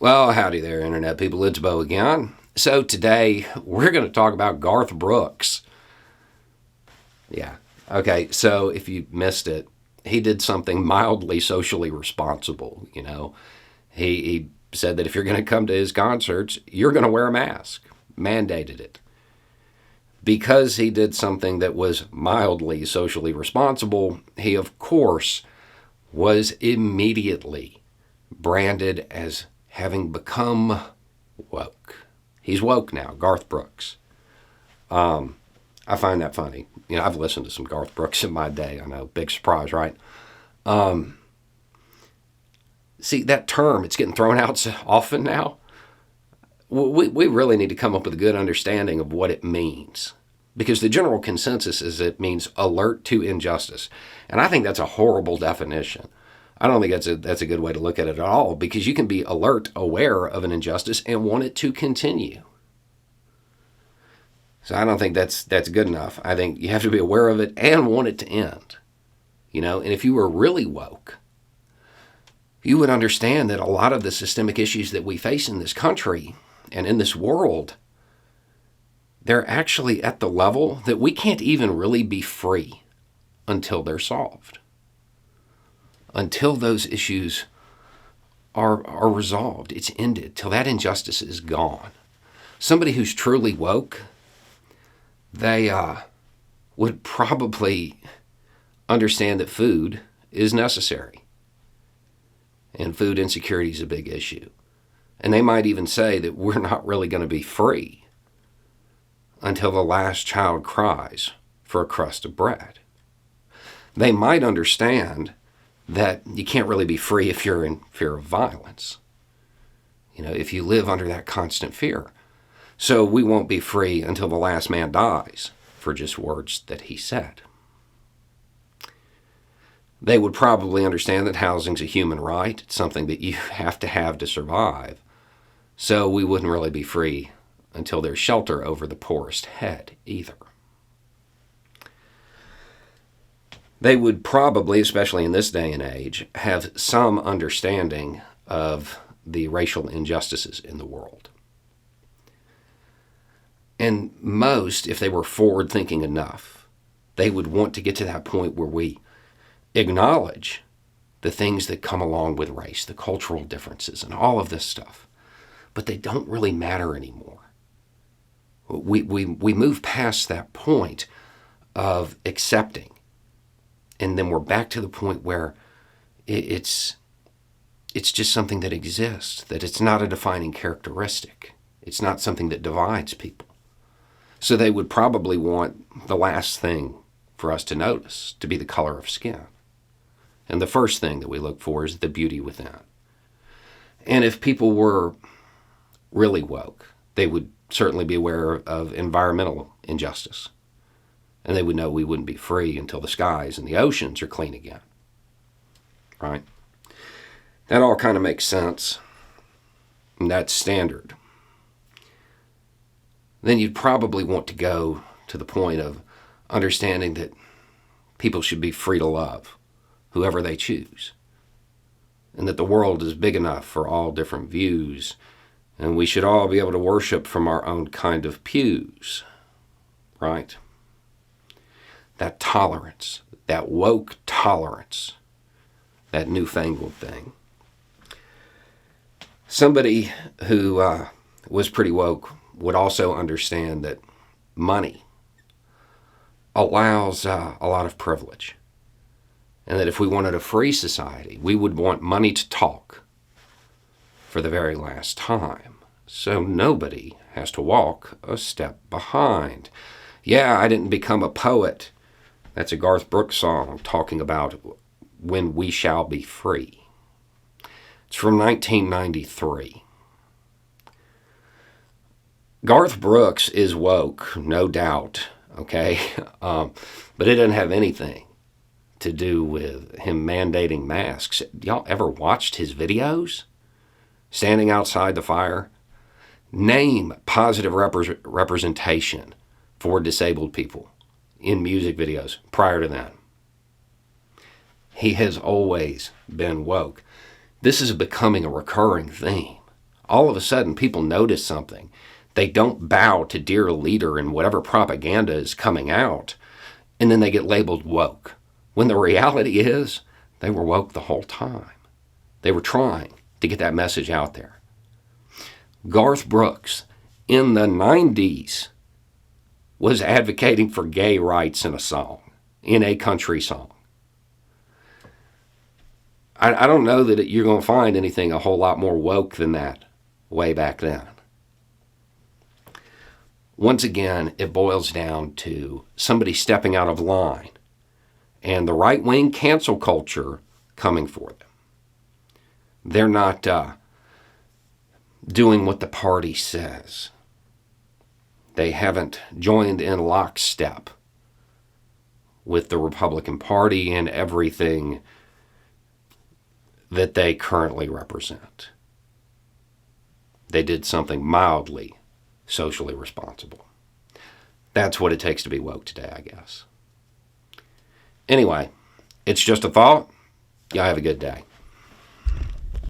Well, howdy there, Internet people. It's Bo again. So today we're going to talk about Garth Brooks. Yeah. Okay, so if you missed it, he did something mildly socially responsible, He said that if you're going to come to his concerts, you're going to wear a mask. Mandated it. Because he did something that was mildly socially responsible, he, of course, was immediately branded as having become woke. He's woke now, Garth Brooks. I find that funny. I've listened to some Garth Brooks in my day. I know, big surprise, right? See, that term, it's getting thrown out so often now. We really need to come up with a good understanding of what it means. Because the general consensus is it means alert to injustice. And I think that's a horrible definition. I don't think that's a good way to look at it at all, because you can be alert, aware of an injustice, and want it to continue. So I don't think that's good enough. I think you have to be aware of it and want it to end. And if you were really woke, you would understand that a lot of the systemic issues that we face in this country and in this world, they're actually at the level that we can't even really be free until they're solved. Until those issues are resolved, it's ended, till that injustice is gone. Somebody who's truly woke, they would probably understand that food is necessary. And food insecurity is a big issue. And they might even say that we're not really going to be free until the last child cries for a crust of bread. They might understand that you can't really be free if you're in fear of violence. If you live under that constant fear. So we won't be free until the last man dies for just words that he said. They would probably understand that housing's a human right. It's something that you have to survive. So we wouldn't really be free until there's shelter over the poorest head either. They would probably, especially in this day and age, have some understanding of the racial injustices in the world. And most, if they were forward-thinking enough, they would want to get to that point where we acknowledge the things that come along with race, the cultural differences, and all of this stuff. But they don't really matter anymore. We move past that point of accepting. And then we're back to the point where it's just something that exists, that it's not a defining characteristic. It's not something that divides people. So they would probably want the last thing for us to notice to be the color of skin. And the first thing that we look for is the beauty within. And if people were really woke, they would certainly be aware of environmental injustice. And they would know we wouldn't be free until the skies and the oceans are clean again. Right? That all kind of makes sense. And that's standard. Then you'd probably want to go to the point of understanding that people should be free to love whoever they choose. And that the world is big enough for all different views. And we should all be able to worship from our own kind of pews. Right? That tolerance, that woke tolerance, that newfangled thing. Somebody who was pretty woke would also understand that money allows a lot of privilege. And that if we wanted a free society, we would want money to talk for the very last time. So nobody has to walk a step behind. Yeah, I didn't become a poet. That's a Garth Brooks song talking about when we shall be free. It's from 1993. Garth Brooks is woke, no doubt, okay? But it doesn't have anything to do with him mandating masks. Y'all ever watched his videos? Standing outside the fire? Name positive representation for disabled people in music videos prior to that. He has always been woke. This is becoming a recurring theme. All of a sudden, people notice something. They don't bow to dear leader and whatever propaganda is coming out, and then they get labeled woke. When the reality is, they were woke the whole time. They were trying to get that message out there. Garth Brooks, in the 90s, was advocating for gay rights in a song, in a country song. I don't know that you're going to find anything a whole lot more woke than that way back then. Once again, it boils down to somebody stepping out of line and the right-wing cancel culture coming for them. They're not doing what the party says. They haven't joined in lockstep with the Republican Party and everything that they currently represent. They did something mildly socially responsible. That's what it takes to be woke today, I guess. Anyway, it's just a thought. Y'all have a good day.